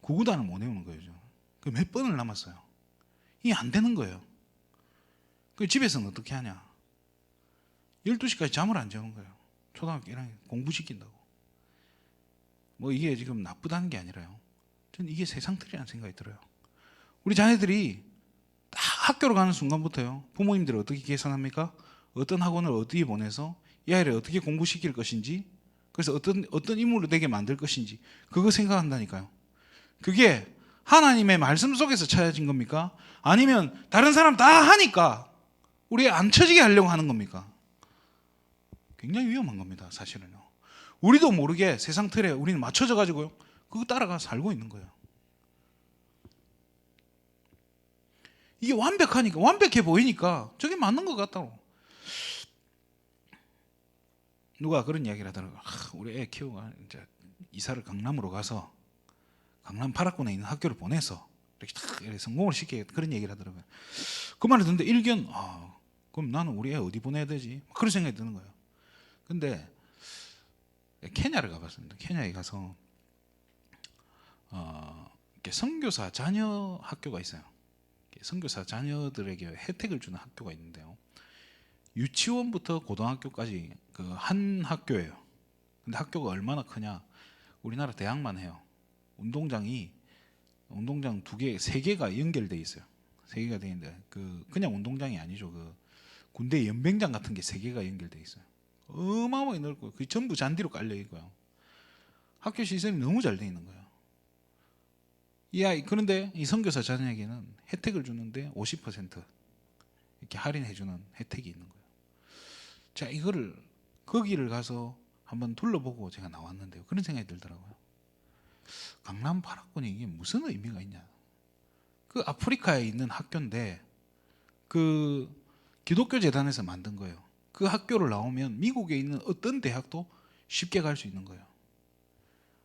구구단을 못 외우는 거예요. 그 몇 번을 남았어요. 이게 안 되는 거예요. 그 집에서는 어떻게 하냐? 12시까지 잠을 안 자는 거예요. 초등학교 1학년 공부시킨다고. 뭐 이게 지금 나쁘다는 게 아니라요, 저는 이게 세상 틀이라는 생각이 들어요. 우리 자녀들이 딱 학교로 가는 순간부터요, 부모님들이 어떻게 계산합니까? 어떤 학원을 어디에 보내서 이 아이를 어떻게 공부시킬 것인지, 그래서 어떤 인물로 되게 만들 것인지, 그거 생각한다니까요. 그게 하나님의 말씀 속에서 찾아진 겁니까? 아니면 다른 사람 다 하니까 우리 안 처지게 하려고 하는 겁니까? 굉장히 위험한 겁니다, 사실은요. 우리도 모르게 세상 틀에 우리는 맞춰져 가지고요, 그거 따라가 살고 있는 거예요. 이게 완벽하니까, 완벽해 보이니까 저게 맞는 것 같다고. 누가 그런 이야기를 하더라고요. 우리 애 키우고 이제 이사를 강남으로 가서 강남 8학군에 있는 학교를 보내서 이렇게 딱 성공을 시키게, 그런 얘기를 하더라고요. 그 말을 듣는데 일견, 그럼 나는 우리 애 어디 보내야 되지? 그런 생각이 드는 거예요. 근데 케냐를 가봤습니다. 케냐에 가서 이렇게 선교사 자녀 학교가 있어요. 선교사 자녀들에게 혜택을 주는 학교가 있는데요, 유치원부터 고등학교까지 그 한 학교예요. 근데 학교가 얼마나 크냐? 우리나라 대학만 해요. 운동장 2개, 3개가 연결돼 있어요. 3개가 돼 있는데 그냥 운동장이 아니죠. 그 군대 연병장 같은 게 3개가 연결돼 있어요. 어마어마하게 넓고 그 전부 잔디로 깔려 있고요. 학교 시설이 너무 잘 돼 있는 거예요. 그런데 이 선교사 자녀에게는 혜택을 주는데 50% 이렇게 할인해 주는 혜택이 있는 거예요. 자, 이거를 거기를 가서 한번 둘러보고 제가 나왔는데요, 그런 생각이 들더라고요. 강남 8학군이 이게 무슨 의미가 있냐? 그 아프리카에 있는 학교인데 그 기독교 재단에서 만든 거예요. 그 학교를 나오면 미국에 있는 어떤 대학도 쉽게 갈 수 있는 거예요.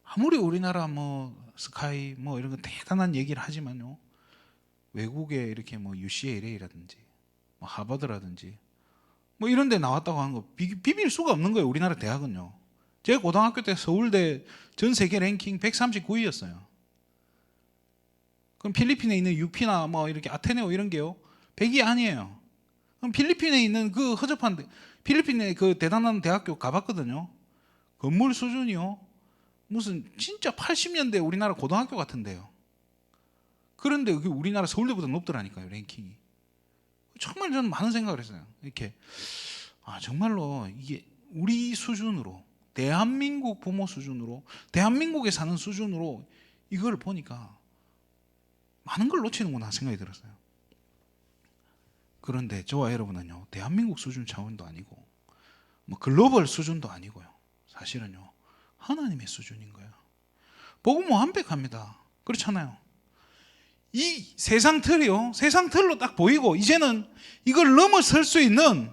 아무리 우리나라 뭐 스카이 뭐 이런 거 대단한 얘기를 하지만요, 외국에 이렇게 뭐 UCLA라든지 뭐 하버드라든지 뭐 이런 데 나왔다고 하는 거 비빌 수가 없는 거예요. 우리나라 대학은요. 제가 고등학교 때 서울대 전 세계 랭킹 139위였어요. 그럼 필리핀에 있는 UP나 뭐 이렇게 아테네오 이런 게요, 100이 아니에요. 그럼 필리핀에 있는 그 허접한 필리핀의 그 대단한 대학교 가봤거든요. 건물 수준이요, 무슨 진짜 80년대 우리나라 고등학교 같은데요. 그런데 그게 우리나라 서울대보다 높더라니까요, 랭킹이. 정말 저는 많은 생각을 했어요. 이렇게 정말로 이게 우리 수준으로, 대한민국 부모 수준으로, 대한민국에 사는 수준으로 이걸 보니까 많은 걸 놓치는구나 생각이 들었어요. 그런데 저와 여러분은요, 대한민국 수준 차원도 아니고 뭐 글로벌 수준도 아니고요, 사실은요 하나님의 수준인 거예요. 복음은 완벽합니다. 그렇잖아요. 이 세상 틀이요, 세상 틀로 딱 보이고 이제는 이걸 넘어설 수 있는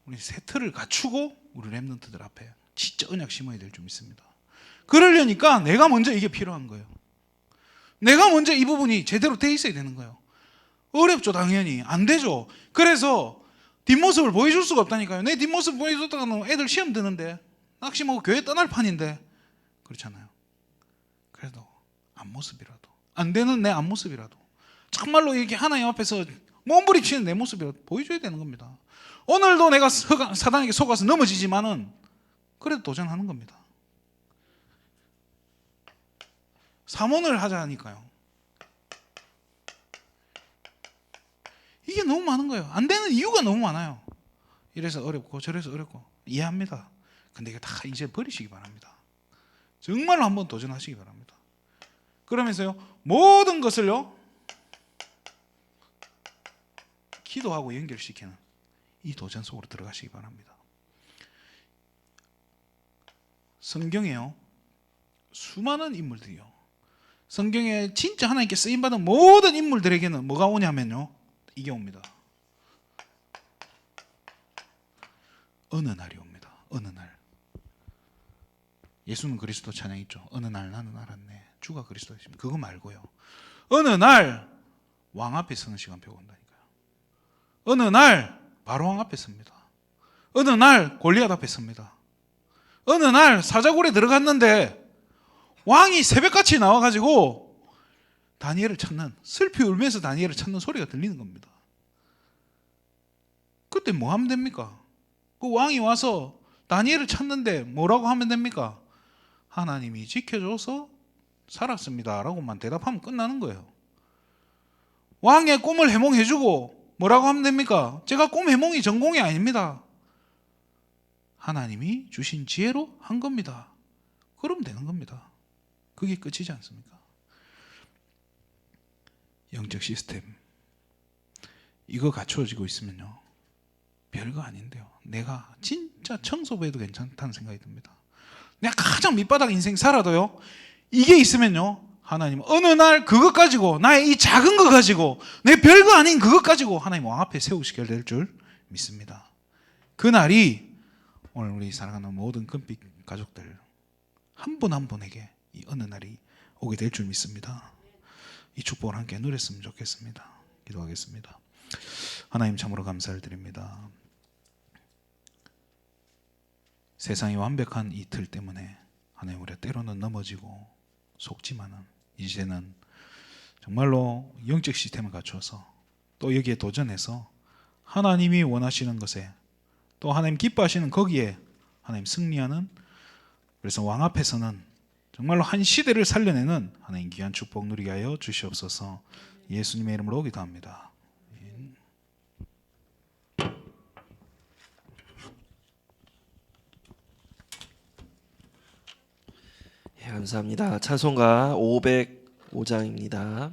우리 새 틀을 갖추고 우리 렘넌트들 앞에 진짜 언약 심어야 될 줄 믿습니다. 그러려니까 내가 먼저 이게 필요한 거예요. 내가 먼저 이 부분이 제대로 돼 있어야 되는 거예요. 어렵죠, 당연히. 안 되죠. 그래서 뒷모습을 보여줄 수가 없다니까요. 내 뒷모습 보여줬다가는 애들 시험 드는데, 낙심하고 교회 떠날 판인데, 그렇잖아요. 그래도 앞모습이라도, 안 되는 내 앞모습이라도, 정말로 이렇게 하나님 앞에서 몸부림치는 내 모습이라도 보여줘야 되는 겁니다. 오늘도 내가 사단에게 속아서 넘어지지만은 그래도 도전하는 겁니다. 삼원을 하자니까요. 이게 너무 많은 거예요. 안 되는 이유가 너무 많아요. 이래서 어렵고 저래서 어렵고 이해합니다. 근데 이거 다 이제 버리시기 바랍니다. 정말로 한번 도전하시기 바랍니다. 그러면서요, 모든 것을요 기도하고 연결시키는 이 도전 속으로 들어가시기 바랍니다. 성경에요, 수많은 인물들이요, 성경에 진짜 하나님께 쓰임받은 모든 인물들에게는 뭐가 오냐면요, 이게 옵니다. 어느 날이 옵니다. 어느 날. 예수는 그리스도 찬양 있죠. 어느 날 나는 알았네, 주가 그리스도이십니다. 그거 말고요, 어느 날 왕 앞에 서는 시간표가 온다니까요. 어느 날 바로왕 앞에 섭니다. 어느 날 골리앗 앞에 섭니다. 어느 날 사자굴에 들어갔는데 왕이 새벽같이 나와가지고 다니엘을 찾는, 슬피 울면서 다니엘을 찾는 소리가 들리는 겁니다. 그때 뭐 하면 됩니까? 그 왕이 와서 다니엘을 찾는데 뭐라고 하면 됩니까? 하나님이 지켜줘서 살았습니다 라고만 대답하면 끝나는 거예요. 왕의 꿈을 해몽해주고 뭐라고 하면 됩니까? 제가 꿈 해몽이 전공이 아닙니다, 하나님이 주신 지혜로 한 겁니다. 그러면 되는 겁니다. 그게 끝이지 않습니까? 영적 시스템 이거 갖추어지고 있으면요, 별거 아닌데요, 내가 진짜 청소부해도 괜찮다는 생각이 듭니다. 내가 가장 밑바닥 인생 살아도요, 이게 있으면요, 하나님 어느 날 그것 가지고, 나의 이 작은 거 가지고, 내 별거 아닌 그것 가지고 하나님 왕 앞에 세우시게 될 줄 믿습니다. 그 날이 오늘 우리 사랑하는 모든 금빛 가족들 한 분 한 분에게 이 어느 날이 오게 될 줄 믿습니다. 이 축복을 함께 누렸으면 좋겠습니다. 기도하겠습니다. 하나님 참으로 감사를 드립니다. 세상이 완벽한 이 틀 때문에 하나님 우리가 때로는 넘어지고 속지만은 이제는 정말로 영적 시스템을 갖추어서 또 여기에 도전해서 하나님이 원하시는 것에, 또 하나님 기뻐하시는 거기에 하나님 승리하는, 그래서 왕 앞에서는 정말로 한 시대를 살려내는 하나님 귀한 축복 누리게 하여 주시옵소서. 예수님의 이름으로 기도합니다. 예, 감사합니다. 찬송가 505장입니다.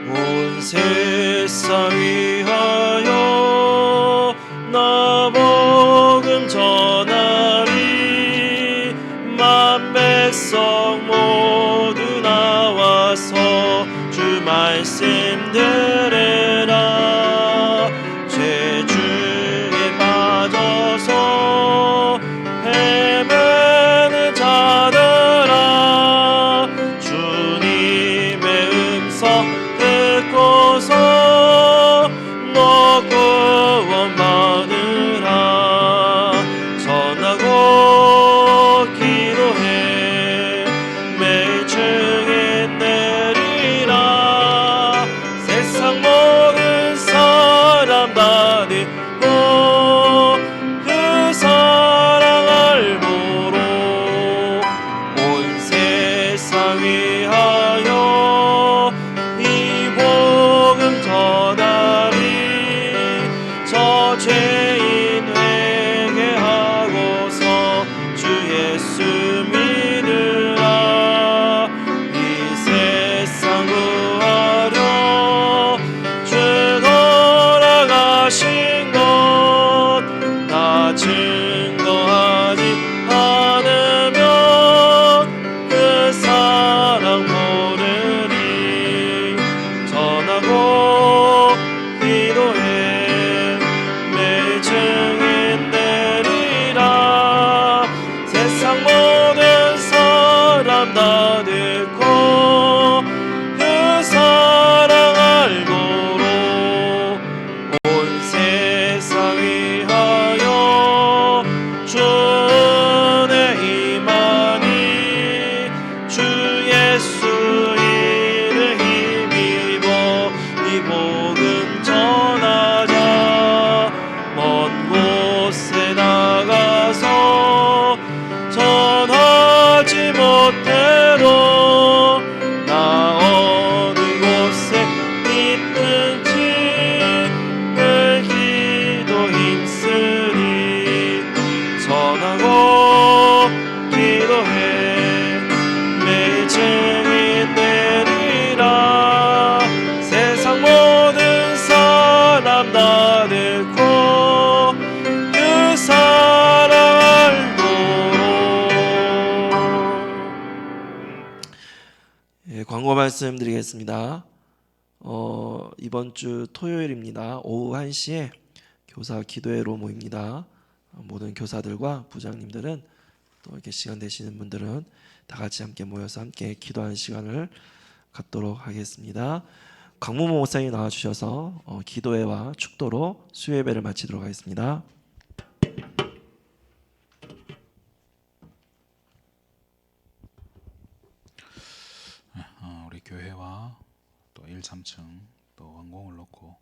온 세상 위하여 나 복음 전하리, 만 백성 모두 나와서 주 말씀 들으라. 죄 중에 빠져서 헤매는 자들아, 주님의 음성 듣고서 너 구원 받으라. 전하고 기도해 매일 증인 내리라. 세상 모든 사람 다 듣고 그 사랑 알보로 온 세상 위하여 이 복음 전하리. 저 죄인 회개하고서 주 예수 믿으라. 이 세상 구하려 주 돌아가신 것 나 증거하지 않으면 그 사랑 모르리. 전하고 기도해 매일 증인 내리라. 세상 모든 사람 다 듣고 그 사랑 알고로 온 세상 위하여 주 은혜 임하니. 주 예수 이름 힘입어 이 복음 전하자. 먼 곳에 나가서 전하지 못해도 나 어느 곳에 있든지 늘 기도 힘쓰니. 전하고 사람 다 잃고 그 사랑 알도록. 예, 광고 말씀드리겠습니다. 이번 주 토요일입니다. 오후 1시에 교사 기도회로 모입니다. 모든 교사들과 부장님들은 또 이렇게 시간 되시는 분들은 다 같이 함께 모여서 함께 기도하는 시간을 갖도록 하겠습니다. 강무모 목사님 나와주셔서 기도회와 축도로 수요예배를 마치도록 하겠습니다. 우리 교회와 또 1, 3층 또 완공을 놓고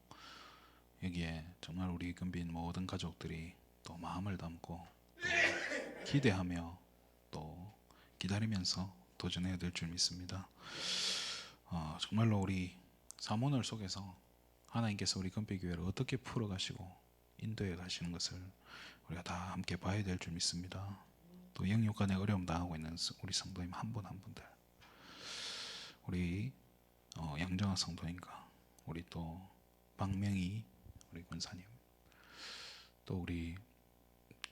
여기에 정말 우리 금빈 모든 가족들이 또 마음을 담고 또 기대하며 또 기다리면서 도전해야 될 줄 믿습니다. 정말로 우리 사모늘 속에서 하나님께서 우리 금빛교회를 어떻게 풀어가시고 인도해 가시는 것을 우리가 다 함께 봐야 될 줄 믿습니다. 또 영육간에 어려움 당하고 있는 우리 성도님 한 분 한 분들, 우리 양정아 성도님과 우리 또 박명희 우리 권사님, 또 우리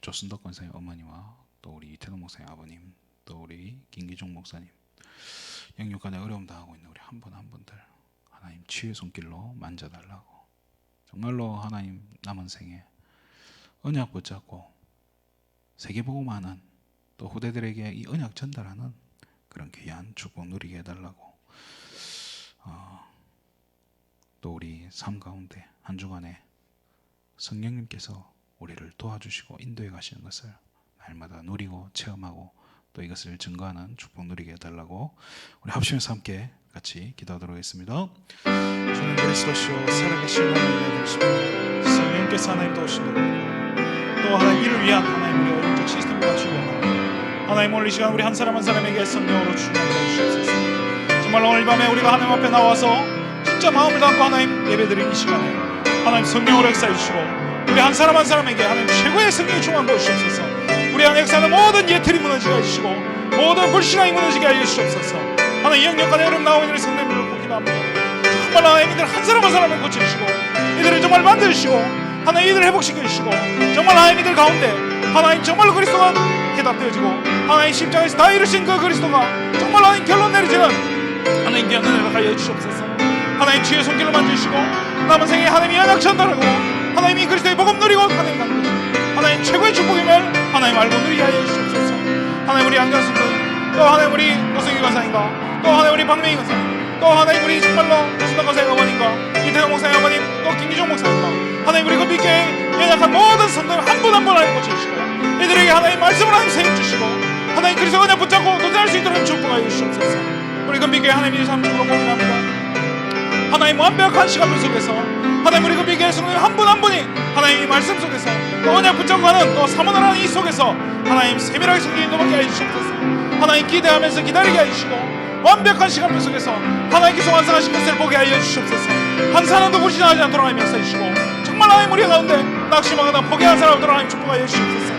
조순덕 권사님 어머니와 또 우리 이태동 목사님 아버님, 또 우리 김기중 목사님, 영육간에 어려움 당하고 있는 우리 한 분 한 분들 하나님 치유의 손길로 만져달라고, 정말로 하나님 남은 생에 언약 붙잡고 세계복음하는 또 후대들에게 이 언약 전달하는 그런 귀한 축복 누리게 해달라고, 또 우리 삶 가운데 한 주간에 성령님께서 우리를 도와주시고 인도해 가시는 것을 날마다 누리고 체험하고 또 이것을 증거하는 축복 누리게 해달라고 우리 합심해서 함께 같이 기도하도록 하겠습니다. 주님 그리스도시오 살아계신 하나님의 되십니다. 성령께서 하나님 도우신다고 또 하나님 이를 위한 하나님 우리 영적 시스템을 갖추기 원하는 하나님 오늘 이 시간 우리 한 사람 한 사람에게 성령으로 충만해 주시옵소서. 정말 오늘 이 밤에 우리가 하나님 앞에 나와서 진짜 마음을 담고 하나님 예배드리는 이 시간에 하나님 성령으로 역사해 주시고 우리 한 사람 한 사람에게 하나님 최고의 성령의 충만 부어주시옵소서. 우리 안에 역사하는 모든 예틀이 무너지게 해주시고 모든 불신앙이 무너지게 하여 주시옵소서. 하나님 영역간에 어려움 나오고 있는 성령님을 놓고 기도합니다. 정말 하나님 이들 한 사람 한 사람을 고쳐주시고 이들을 정말 만들어주시고 하나님 이들을 회복시켜주시고 정말 하나님 이들 가운데 하나님 정말로 그리스도가 해답되어지고 하나님 십자가에서 다 이루신 그 그리스도가 정말 하나님 결론 내리지는 하나님 귀한 은혜를 하여 주시옵소서. 하나님 주의 손길로 만지시고 남은 생에 하나님이 연약 전달하고 하나님이 그리스도의 복음 누리고 하나님 가는 것이 하나님 최고의 축복임을 하나님 알고 누리게 하여 주시옵소서. 하나님 우리 안경수님 또 하나님 우리 노승희 권사님과 또 하나님 우리 박명희 권사님 또 하나님 우리 정말로 조순덕 권사님 어머님과 이태영 목사님 어머님 또 김기종 목사님과 하나님 우리 금빛교회 연약한 모든 성도님 한 분 한 분 하나님 고쳐주시고 이들에게 하나님 말씀을 하나님 세움 주시고 하나님 그리스도 그냥 붙잡고 도전할 수 있도록 축복하여 주시옵소서. 우리 금빛교회 하나님의 삶으로 고민합니다. 하나님 완벽한 시간표 속에서 하나님 우리 금빛교회 성도님 한 분 한 분이 하나님 이 말씀 속에서 또 언약 붙잡고 가는 또 사모를 하는 이 속에서 하나님 세밀하게 성경 인도받게 하여 주시옵소서. 하나님 기대하면서 기다리게 하여 주시고 완벽한 시간표 속에서 하나님께서 완성하신 것을 보게 하여 주시옵소서. 한 사람도 불신하지 않도록 하나님 역사해주시고 정말 하나님 우리 가운데 낙심하거나 포기한 사람들 하나님 축복하여 주시옵소서.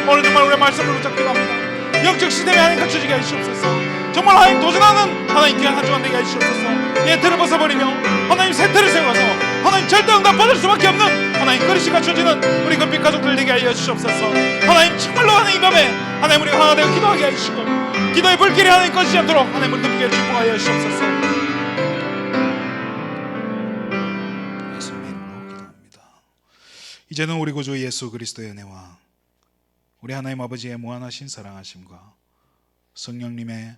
오늘 정말 우리의 말씀을 붙잡기도 합니다. 영적 시대에 하나님 갖춰지게 하여 주시옵소서. 정말 하나님 도전하는 하나님 귀한 한 주간 되게 하여 주시옵소서. 예틀을 벗어버리며 하나님 새 틀을 세워서 하나님 절대 응답 받을 수밖에 없는 하나님 그릇이 갖춰지는 우리 금빛 가족들 되게 하여 주시옵소서. 하나님 정말로 하나님 이 밤에 하나님 우리가 하나 되어 기도하게 하여 주시고 기도의 불길이 하나님 꺼지지 않도록 하나님 우리 금빛 축복하여 주시옵소서. 예수님의 이름으로 기도합니다. 이제는 우리 구주 예수 그리스도의 은혜와 우리 하나님 아버지의 무한하신 사랑하심과 성령님의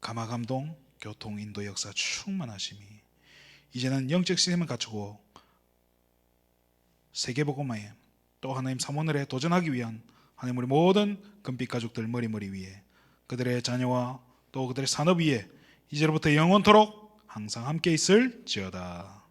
감화감동 교통 인도 역사 충만하심이 이제는 영적 시스템을 갖추고 세계복음화에 또 하나님 사모늘에 도전하기 위한 하나님 우리 모든 금빛 가족들 머리 위에 그들의 자녀와 또 그들의 산업 위에 이제로부터 영원토록 항상 함께 있을지어다.